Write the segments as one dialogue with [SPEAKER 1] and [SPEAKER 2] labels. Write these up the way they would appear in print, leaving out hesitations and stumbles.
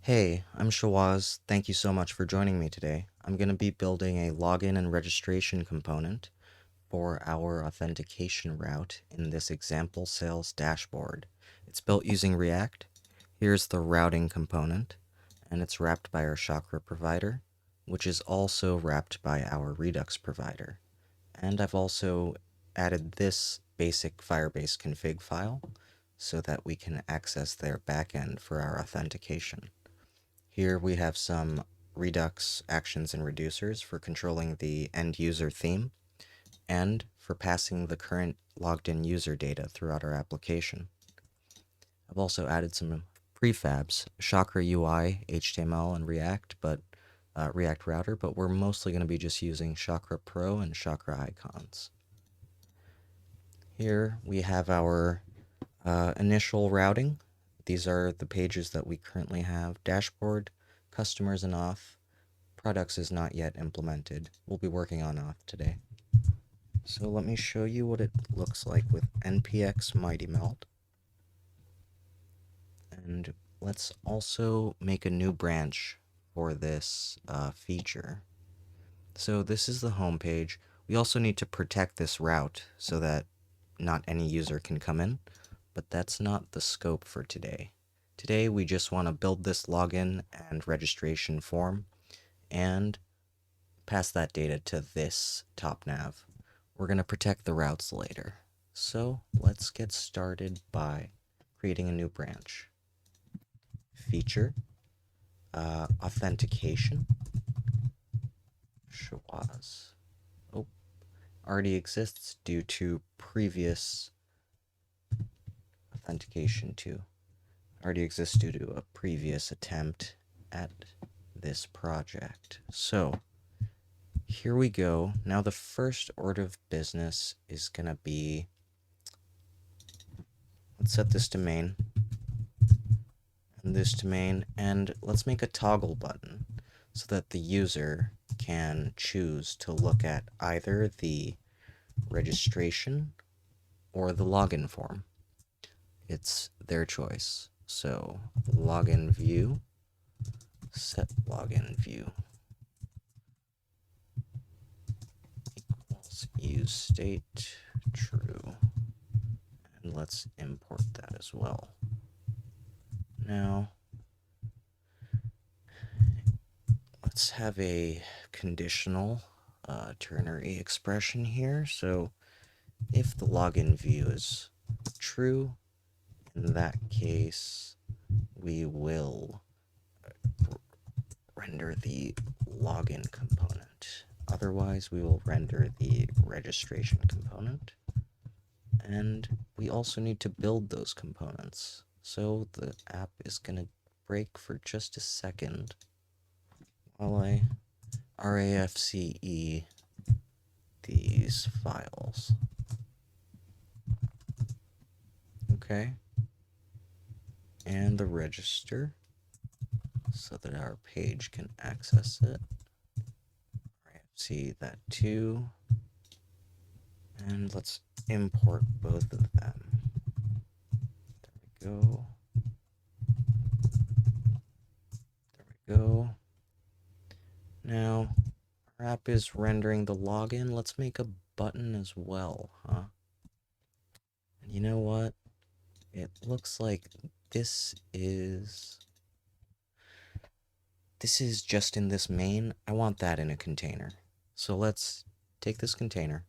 [SPEAKER 1] Hey, I'm Shawaz. Thank you so much for joining me today. I'm going to be building a login and registration component for our authentication route in this example sales dashboard. It's built using React. Here's the routing component, and it's wrapped by our Chakra provider, which is also wrapped by our Redux provider. And I've also added this basic Firebase config file so that we can access their backend for our authentication. Here we have some Redux actions and reducers for controlling the end user theme and for passing the current logged in user data throughout our application. I've also added some prefabs, Chakra UI, HTML, and React, React Router, but we're mostly going to be just using Chakra Pro and Chakra icons. Here we have our initial routing. These are the pages that we currently have. Dashboard, customers, and auth. Products is not yet implemented. We'll be working on auth today. So let me show you what it looks like with npx MightyMeld. And let's also make a new branch for this feature. So this is the home page. We also need to protect this route so that not any user can come in, but that's not the scope for today. Today we just want to build this login and registration form and pass that data to this top nav. We're going to protect the routes later. So let's get started by creating a new branch. Feature, authentication, Shawaz. Oh, already exists due to previous authentication too. Already exists due to a previous attempt at this project. So here we go. Now the first order of business is going to be, let's set this to main and this to main, and let's make a toggle button so that the user can choose to look at either the registration or the login form. It's their choice. So login view, set login view equals use state true, and let's import that as well. Now let's have a conditional ternary expression here. So if the login view is true, in that case we will render the login component. Otherwise, we will render the registration component. And we also need to build those components. So the app is going to break for just a second while I RAFCE these files. Okay. And the register so that our page can access it. See that too. And let's import both of them. There we go. There we go. Now, our app is rendering the login. Let's make a button as well, huh? And you know what? It looks like this is just in this main. I want that in a container. So let's take this container.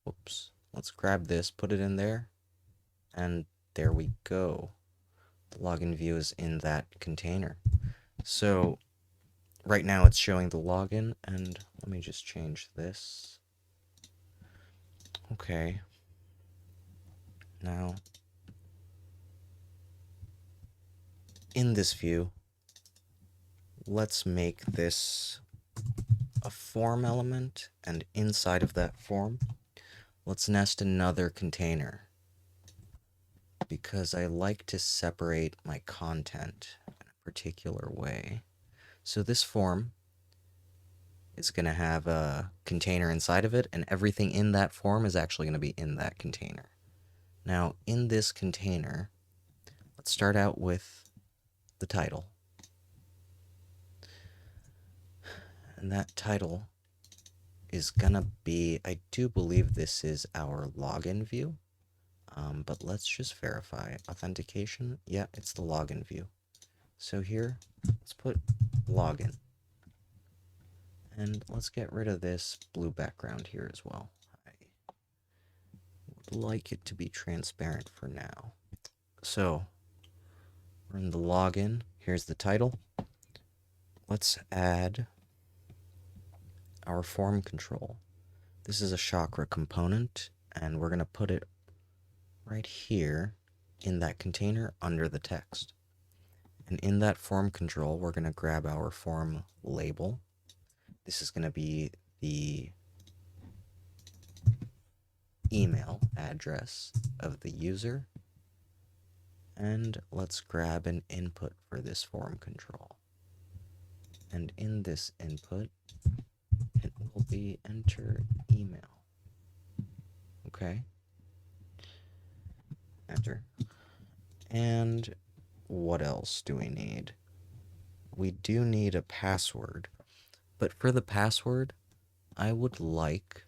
[SPEAKER 1] Whoops. Let's grab this, put it in there, and there we go. The login view is in that container. So right now it's showing the login, and let me just change this. Okay. Now, in this view, let's make this a form element, and inside of that form, let's nest another container, because I like to separate my content in a particular way. So this form is going to have a container inside of it, and everything in that form is actually going to be in that container. Now, in this container, let's start out with the title. And that title is gonna be, I do believe this is our login view, but let's just verify. Authentication, yeah, it's the login view. So here, let's put login. And let's get rid of this blue background here as well. I would like it to be transparent for now. So, we're in the login. Here's the title. Let's add our form control. This is a Chakra component, and we're going to put it right here in that container under the text. And in that form control, we're going to grab our form label. This is going to be the email address of the user. And let's grab an input for this form control. And in this input, it will be enter email. Okay. Enter. And what else do we need? We do need a password. But for the password, I would like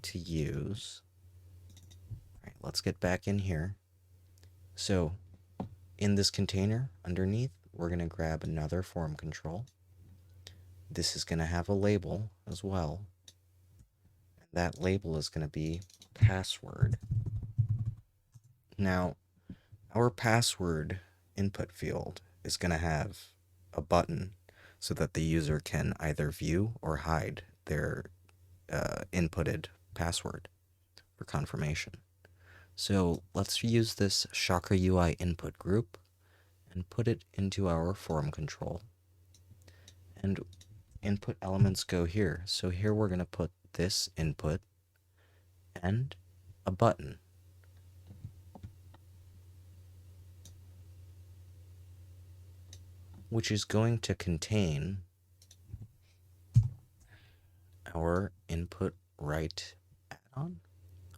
[SPEAKER 1] to use... Alright, let's get back in here. So, in this container, underneath, we're going to grab another form control. This is going to have a label as well. That label is going to be password. Now, our password input field is going to have a button so that the user can either view or hide their inputted password for confirmation. So let's use this Chakra UI input group and put it into our form control. And input elements go here. So here we're going to put this input and a button. Which is going to contain our input right add-on,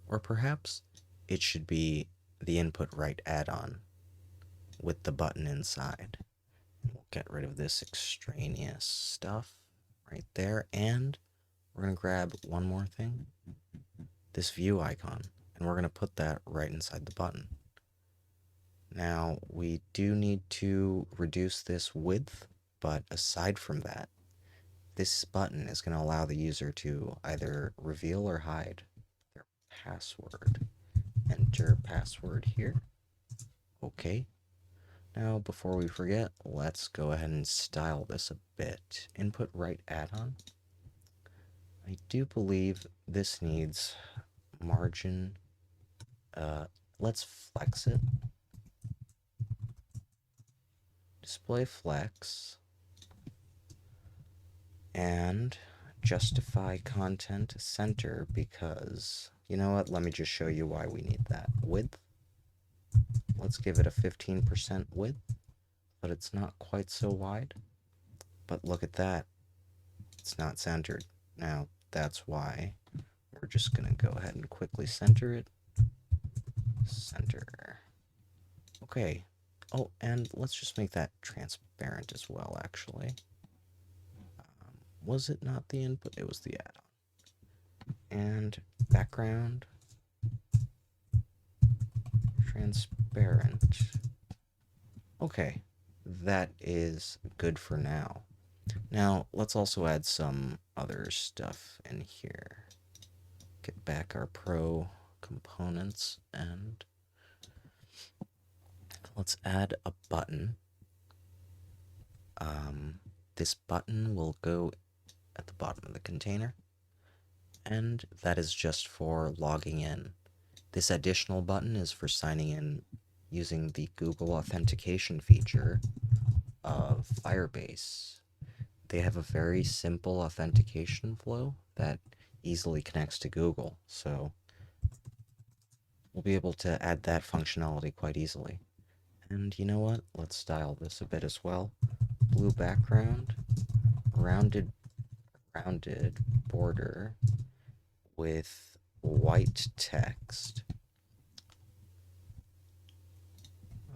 [SPEAKER 1] or perhaps it should be the input right add-on with the button inside. We'll get rid of this extraneous stuff right there, and we're going to grab one more thing, this view icon, and we're going to put that right inside the button. Now, we do need to reduce this width, but aside from that, this button is going to allow the user to either reveal or hide their password. Enter password here. Okay. Now, before we forget, let's go ahead and style this a bit. Input right add-on. I do believe this needs margin. Let's flex it. Display flex. And justify content center because, you know what, let me just show you why we need that. Width, let's give it a 15% width, but it's not quite so wide. But look at that, it's not centered. Now, that's why we're just going to go ahead and quickly center it. Center. Okay. Oh, and let's just make that transparent as well, actually. Was it not the input? It was the add-on. And background, transparent. Okay, that is good for now. Now, let's also add some other stuff in here. Get back our pro components and let's add a button. This button will go at the bottom of the container, and that is just for logging in. This additional button is for signing in using the Google Authentication feature of FIrebase. They have a very simple authentication flow that easily connects to Google, so we'll be able to add that functionality quite easily. And you know what? Let's style this a bit as well. Blue background, rounded border with white text.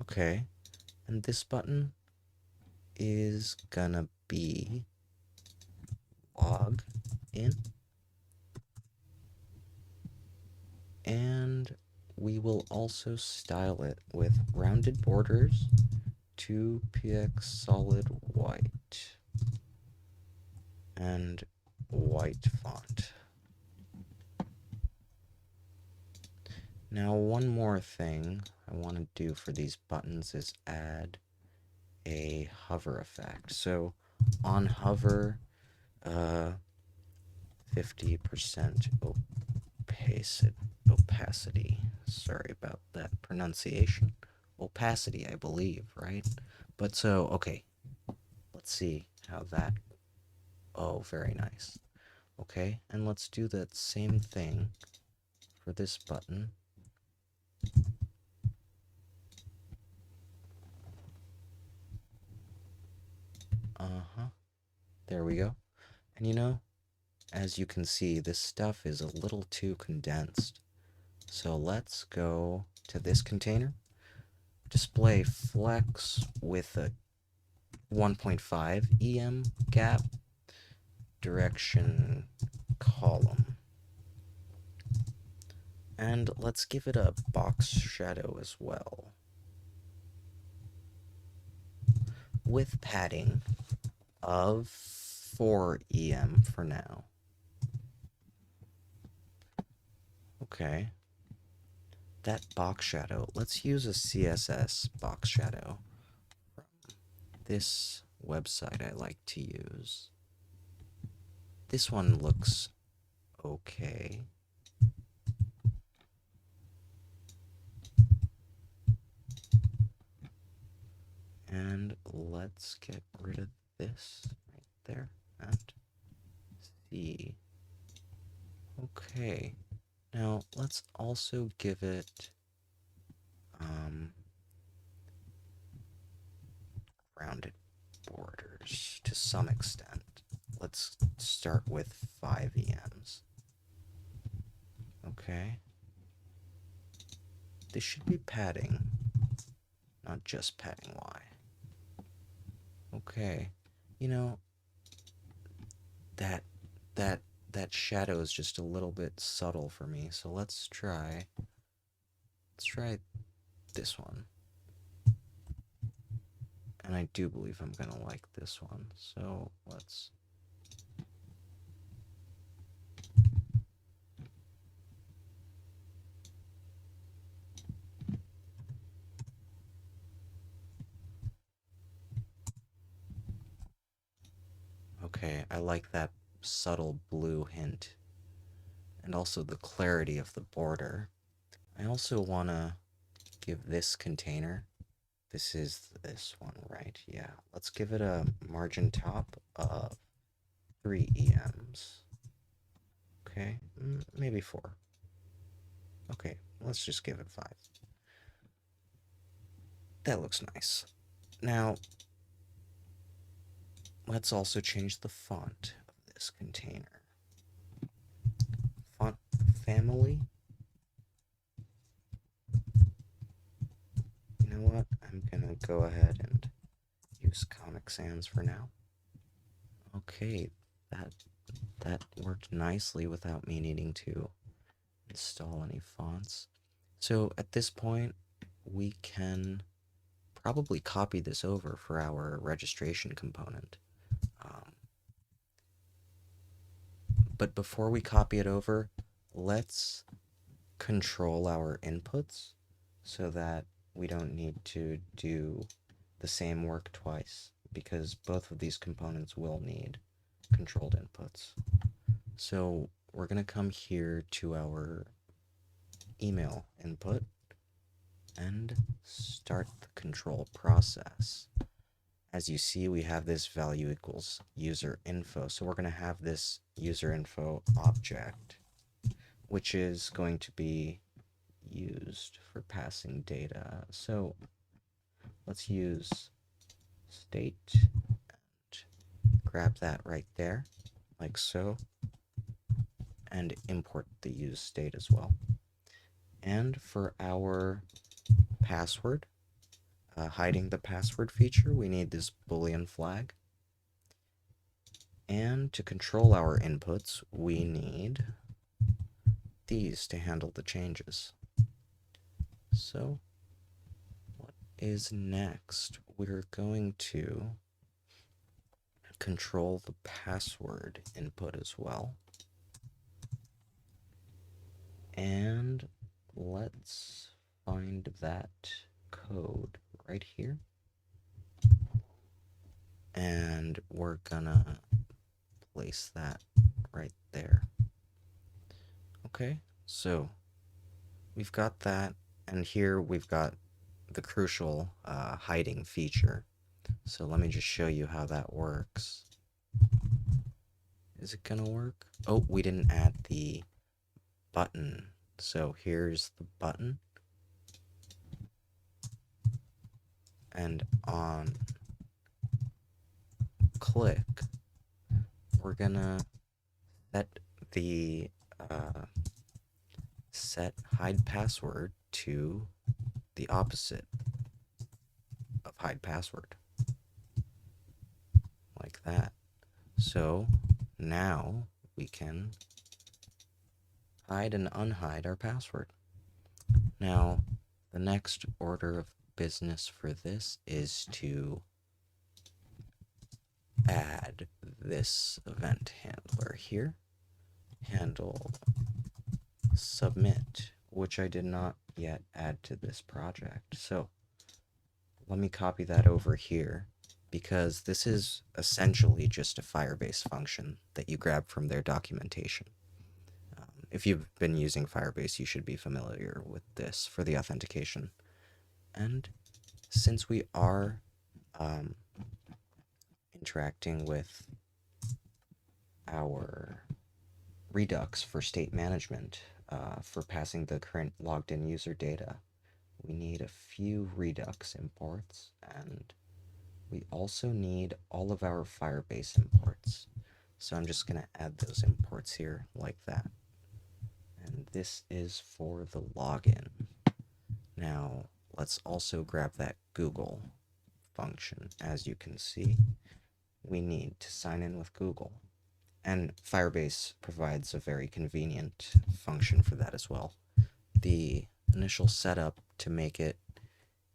[SPEAKER 1] Okay, and this button is gonna be log in, and we will also style it with rounded borders, 2px solid white, and white font. Now, one more thing I want to do for these buttons is add a hover effect. So on hover, 50% opacity. Sorry about that pronunciation. Opacity, I believe, right? But so, okay, let's see how that, oh, very nice. Okay, and let's do that same thing for this button. There we go. And you know, as you can see, this stuff is a little too condensed. So let's go to this container, display flex with a 1.5 EM gap, direction column. And let's give it a box shadow as well, with padding of 4 EM for now. Okay. That box shadow, let's use a CSS box shadow from this website I like to use. This one looks okay. And let's get rid of this right there and see. Okay. Now let's also give it rounded borders to some extent. Let's start with 5 EMs. Okay. This should be padding, not just padding Y. Okay. You know, that shadow is just a little bit subtle for me, so let's try this one. And I do believe I'm gonna like this one, so let's okay, I like that subtle blue hint and also the clarity of the border. I also want to give this container, this is this one, right? Yeah, let's give it a margin top of 3 EMs. Okay, maybe 4. Okay, let's just give it 5. That looks nice. Now, let's also change the font of this container. Font family. You know what? I'm gonna go ahead and use Comic Sans for now. Okay, that worked nicely without me needing to install any fonts. So at this point, we can probably copy this over for our registration component. But before we copy it over, let's control our inputs so that we don't need to do the same work twice, because both of these components will need controlled inputs. So we're going to come here to our email input and start the control process. As you see, we have this value equals user info. So we're going to have this user info object, which is going to be used for passing data. So let's use state and grab that right there, like so, and import the use state as well. And for our password, hiding the password feature, we need this Boolean flag. And to control our inputs, we need these to handle the changes. So what is next? We're going to control the password input as well. And let's find that code right here. And we're gonna place that right there. Okay, so we've got that, and here we've got the crucial hiding feature. So let me just show you how that works. Is it gonna work? Oh, we didn't add the button. So here's the button. And on click, we're gonna set the set hide password to the opposite of hide password. Like that. So now we can hide and unhide our password. Now, the next order of business for this is to add this event handler here. Handle submit, which I did not yet add to this project. So let me copy that over here, because this is essentially just a Firebase function that you grab from their documentation. If you've been using Firebase, you should be familiar with this for the authentication. And since we are interacting with our Redux for state management, for passing the current logged in user data, we need a few Redux imports, and we also need all of our Firebase imports. So I'm just going to add those imports here like that. And this is for the login. Now, let's also grab that Google function. As you can see, we need to sign in with Google. And Firebase provides a very convenient function for that as well. The initial setup to make it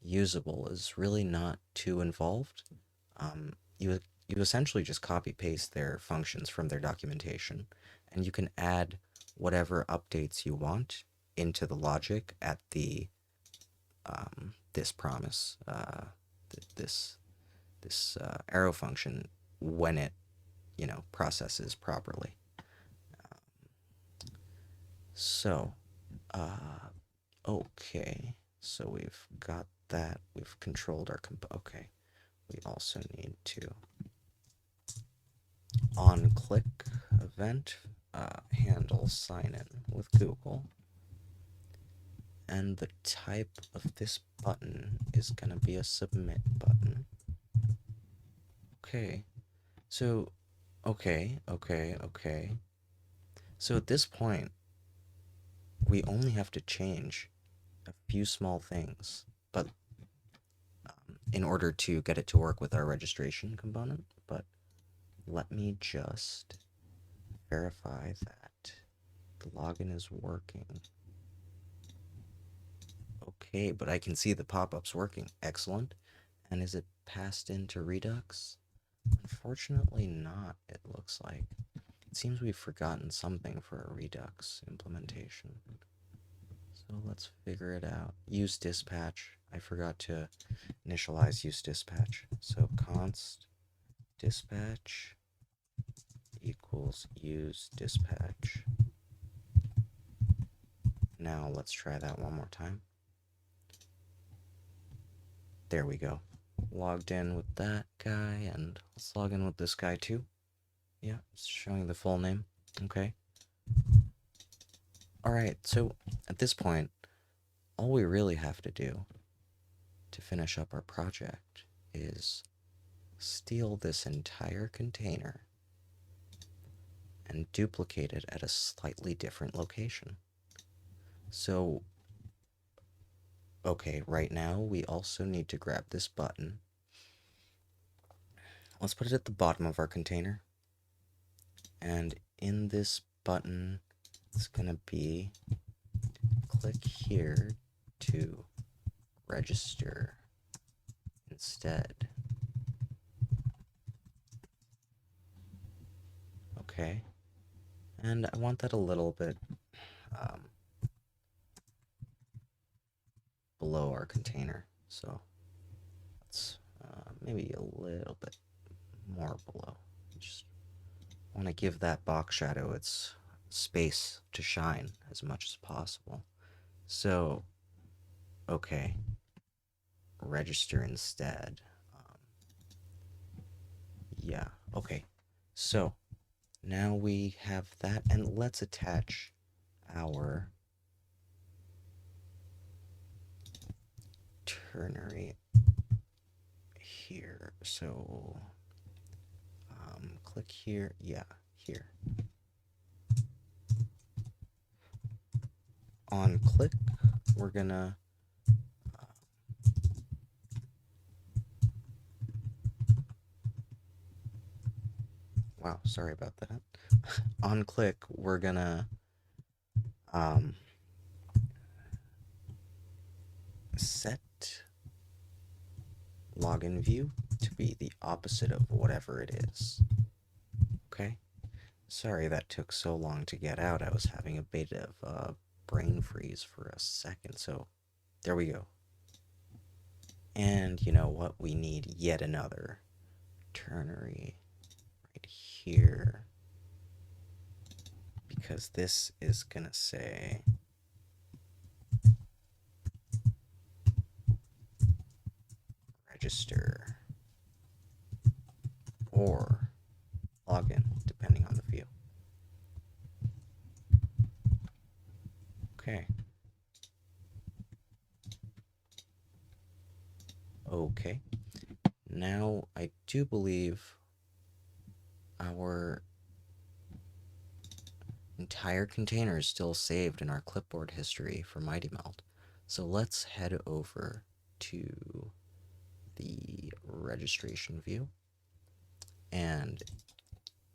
[SPEAKER 1] usable is really not too involved. You essentially just copy paste their functions from their documentation, and you can add whatever updates you want into the logic at the this promise, this arrow function when it processes properly. So okay, so we've got that. We've controlled our okay. We also need to on click event handle sign in with Google. And the type of this button is going to be a submit button. Okay. So, okay. So at this point, we only have to change a few small things, but in order to get it to work with our registration component. But let me just verify that the login is working. Okay, but I can see the pop-ups working. Excellent. And is it passed into Redux? Unfortunately not, it looks like. It seems we've forgotten something for a Redux implementation. So let's figure it out. Use dispatch. I forgot to initialize use dispatch. So const dispatch equals use dispatch. Now let's try that one more time. There we go. Logged in with that guy, and let's log in with this guy too. Yeah, it's showing the full name. Okay. Alright, so at this point, all we really have to do to finish up our project is steal this entire container and duplicate it at a slightly different location. So, okay, right now we also need to grab this button. Let's put it at the bottom of our container. And in this button, it's going to be click here to register instead. Okay. And I want that a little bit below our container. So let's maybe a little bit more below. Just want to give that box shadow its space to shine as much as possible. So, okay, register instead. Yeah, okay. So now we have that, and let's attach our ternary here. So click here. Yeah, here. On click, we're gonna wow, sorry about that. On click, we're gonna set login view to be the opposite of whatever it is. Okay? Sorry that took so long to get out. I was having a bit of brain freeze for a second, so there we go. And you know what? We need yet another ternary right here, because this is gonna say register or login, depending on the view. Okay. Okay. Now I do believe our entire container is still saved in our clipboard history for MightyMeld. So let's head over to the registration view, and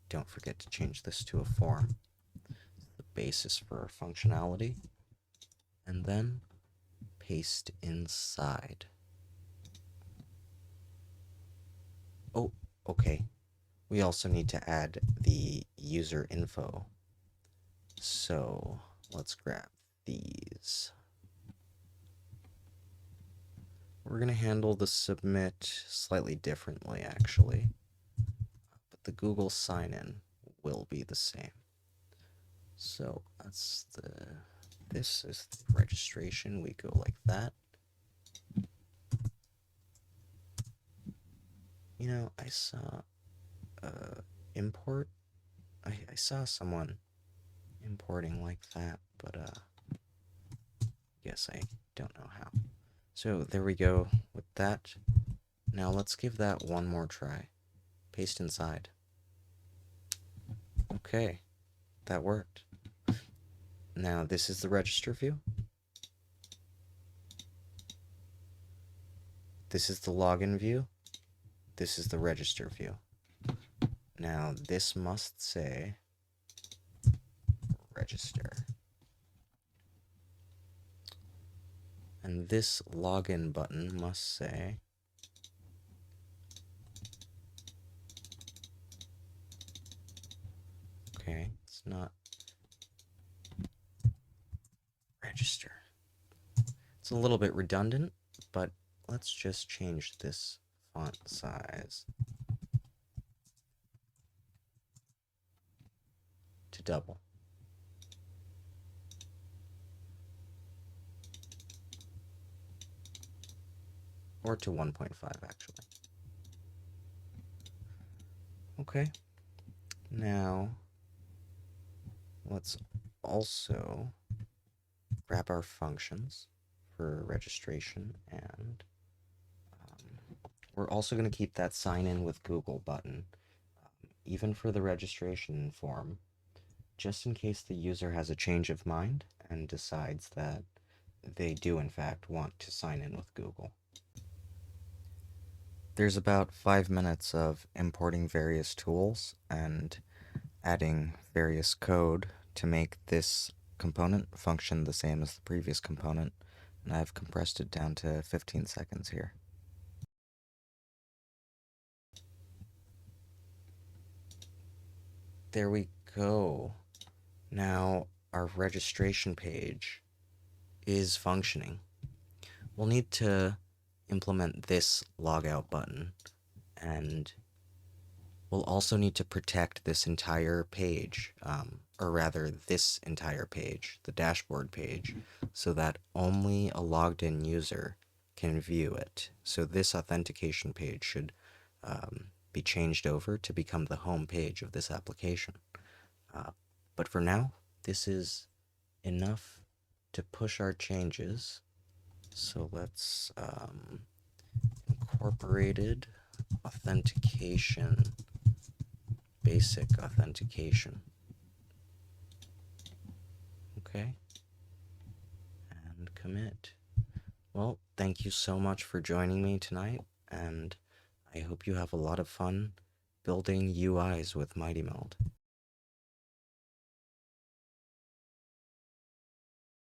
[SPEAKER 1] don't forget to change this to a form, the basis for our functionality, and then paste inside. Oh, okay. We also need to add the user info. So let's grab these. We're going to handle the submit slightly differently, actually. But the Google sign-in will be the same. So this is the registration. We go like that. You know, I saw import. I saw someone importing like that, but guess I don't know how. So there we go with that. Now let's give that one more try. Paste inside. Okay, that worked. Now this is the register view. This is the login view. This is the register view. Now this must say register. And this login button must say okay, it's not register. It's a little bit redundant, but let's just change this font size to double. Or to 1.5, actually. Okay. Now, let's also grab our functions for registration, and we're also going to keep that sign in with Google button, even for the registration form, just in case the user has a change of mind and decides that they do in fact want to sign in with Google. There's about 5 minutes of importing various tools, and adding various code to make this component function the same as the previous component, and I've compressed it down to 15 seconds here. There we go. Now our registration page is functioning. We'll need to implement this logout button, and we'll also need to protect this entire page, or rather this entire page, the dashboard page, so that only a logged in user can view it. So this authentication page should be changed over to become the home page of this application. But for now, this is enough to push our changes. So let's incorporated authentication, basic authentication. Okay, and commit. Well, thank you so much for joining me tonight, and I hope you have a lot of fun building UIs with MightyMeld.